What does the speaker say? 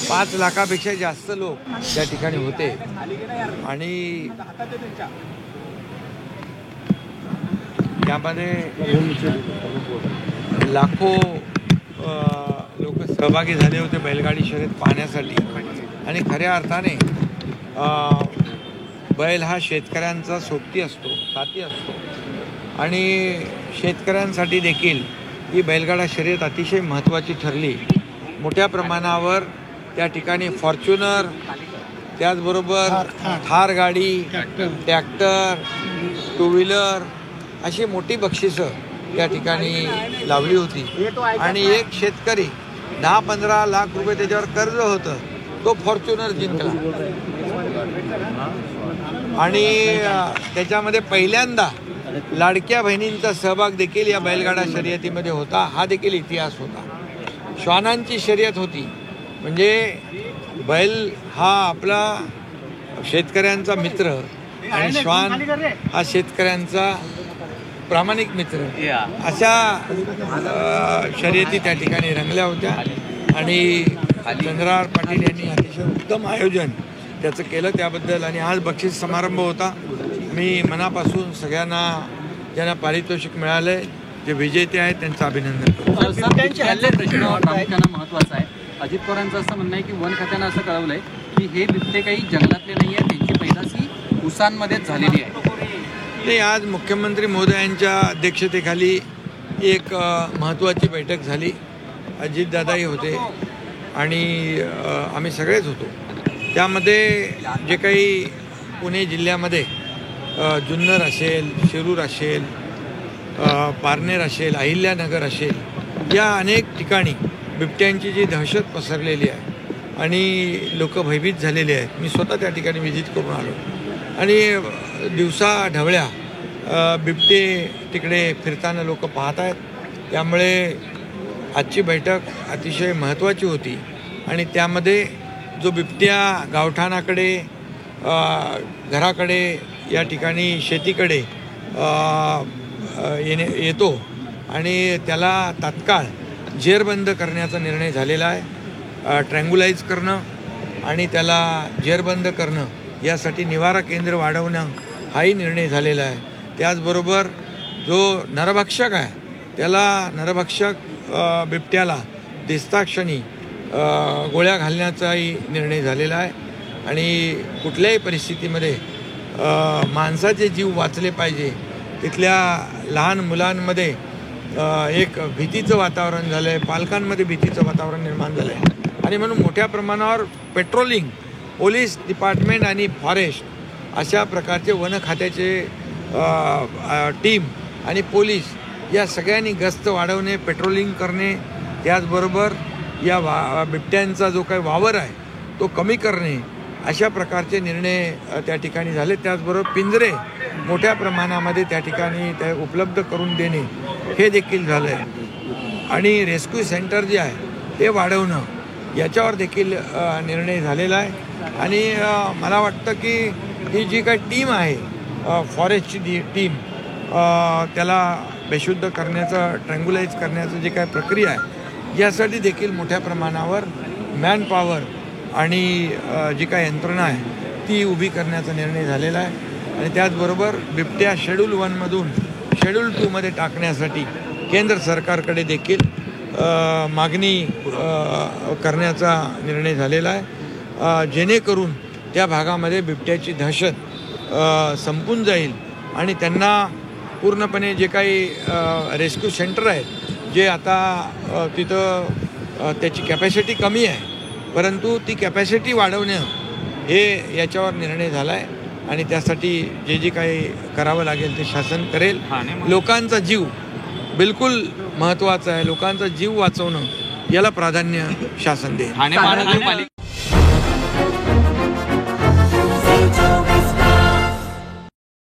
5 लाखापेक्षा जास्त लोक त्या ठिकाणी होते आणि त्यामध्ये लाखो लोक सहभागी झाले होते बैलगाडी शर्यत पाहण्यासाठी। आणि खऱ्या अर्थाने बैल हा शेतकऱ्यांचा सोबती असतो, साथी असतो आणि शेतकऱ्यांसाठी देखील ही बैलगाडा शर्यत अतिशय महत्त्वाची ठरली। मोठ्या प्रमाणावर त्या ठिकाणी फॉर्च्युनर, त्याचबरोबर थार गाडी, ट्रॅक्टर, टू व्हीलर अशी मोठी बक्षिसं त्या ठिकाणी लावली होती आणि एक शेतकरी 10-15 लाख रुपये त्याच्यावर कर्ज होतं, तो फॉर्च्युनर जिंकला आणि त्याच्यामध्ये पहिल्यांदा लाडक्या बहिणींचा सहभाग देखील या बैलगाडा शर्यतीमध्ये होता। हा देखील इतिहास होता। श्वानांची शर्यत होती, म्हणजे बैल हा आपला शेतकऱ्यांचा मित्र आणि श्वान हा शेतकऱ्यांचा प्रामाणिक मित्र, अशा शर्यती त्या ठिकाणी रंगल्या होत्या आणि चंद्रहार पाटील यांनी अतिशय उत्तम आयोजन त्याचं केलं त्याबद्दल। आणि आज बक्षीस समारंभ होता। मी मनापासून सगळ्यांना ज्यांना पारितोषिक मिळाले, जे विजेते आहेत, त्यांचं अभिनंदन करतो। प्रामुख्यानं महत्त्वाचं आहे। अजित पवारांचं असं म्हणणं आहे की वन खात्यानं असं कळवलंय की हे बिबटे काही जंगलातले नाही आहे, त्यांची पैदास ही उसांमध्येच झालेली आहे। नाही, आज मुख्यमंत्री महोदयांच्या अध्यक्षतेखाली एक महत्त्वाची बैठक झाली। अजितदादाही होते आणि आम्ही सगळेच होतो। त्यामध्ये जे काही पुणे जिल्ह्यामध्ये जुन्नर असेल, शिरूर असेल, पारनेर असेल, अहिल्यानगर असेल, या अनेक ठिकाणी बिबट्यांची जी दहशत पसरलेली आहे आणि लोक भयभीत झालेले आहेत। मी स्वतः त्या ठिकाणी व्हिजिट करून आलो आणि दिवसा ढवळ्या बिबटे तिकडे फिरताना लोक पाहत आहेत। त्यामुळे आजची बैठक अतिशय महत्त्वाची होती आणि त्यामध्ये जो बिबट्या गावठाणाकडे, घराकडे, या ठिकाणी शेतीकडे येतो आणि त्याला तात्काळ जेरबंद करण्याचा निर्णय झालेला आहे। ट्रँग्युलाइज करणं आणि त्याला जेरबंद करणं, यासाठी निवारा केंद्र वाढवणं हाही निर्णय झालेला आहे। त्याचबरोबर जो नरभक्षक आहे त्याला, नरभक्षक बिबट्याला दिसताक्षणी गोळ्या घालण्याचाही निर्णय झालेला आहे आणि कुठल्याही परिस्थितीमध्ये माणसाचे जीव वाचले पाहिजे। तिथल्या लहान मुलांमध्ये एक भीतीचं वातावरण झालं आहे, पालकांमध्ये भीतीचं वातावरण निर्माण झालं आहे आणि म्हणून मोठ्या प्रमाणावर पेट्रोलिंग, पोलीस डिपार्टमेंट आणि फॉरेस्ट अशा प्रकारचे वन खात्याचे टीम आणि पोलीस या सगळ्यांनी गस्त वाढवणे, पेट्रोलिंग करणे, त्याचबरोबर या बिबट्यांचा जो काही वावर आहे तो कमी करणे, अशा प्रकारचे निर्णय त्या ठिकाणी झाले। त्याचबरोबर पिंजरे मोठ्या प्रमाणामध्ये त्या ठिकाणी ते उपलब्ध करून देणे हे देखील झालं आहे आणि रेस्क्यू सेंटर जे आहे ते वाढवणं, याच्यावर देखील निर्णय झालेला आहे। आणि मला वाटतं की ही जी काही टीम आहे, फॉरेस्टची टीम, त्याला बेशुद्ध करण्याचं, ट्रँग्युलाइज करण्याचं जे काही प्रक्रिया आहे, यासाठी देखील मोठ्या प्रमाणावर मॅनपॉवर आणि जी काही यंत्रणा आहे ती उभी करण्याचा निर्णय झालेला आहे। आणि त्याचबरोबर बिबट्या शेड्यूल 1मधून शेड्यूल 2मध्ये टाकण्यासाठी केंद्र सरकारकडे देखील मागणी करण्याचा निर्णय झालेला आहे, जेणेकरून त्या भागामध्ये बिबट्याची दहशत संपून जाईल आणि त्यांना पूर्णपणे जे काही रेस्क्यू सेंटर आहेत, जे आता तिथं त्याची कॅपॅसिटी कमी आहे, परंतु ती कॅपॅसिटी वाढवणं हे याच्यावर निर्णय झाला आहे आणि त्यासाठी जे काही करावं लागेल ते शासन करेल। लोकांचा जीव बिलकुल महत्त्वाचा आहे, लोकांचा जीव वाचवणं याला प्राधान्य शासन देईल।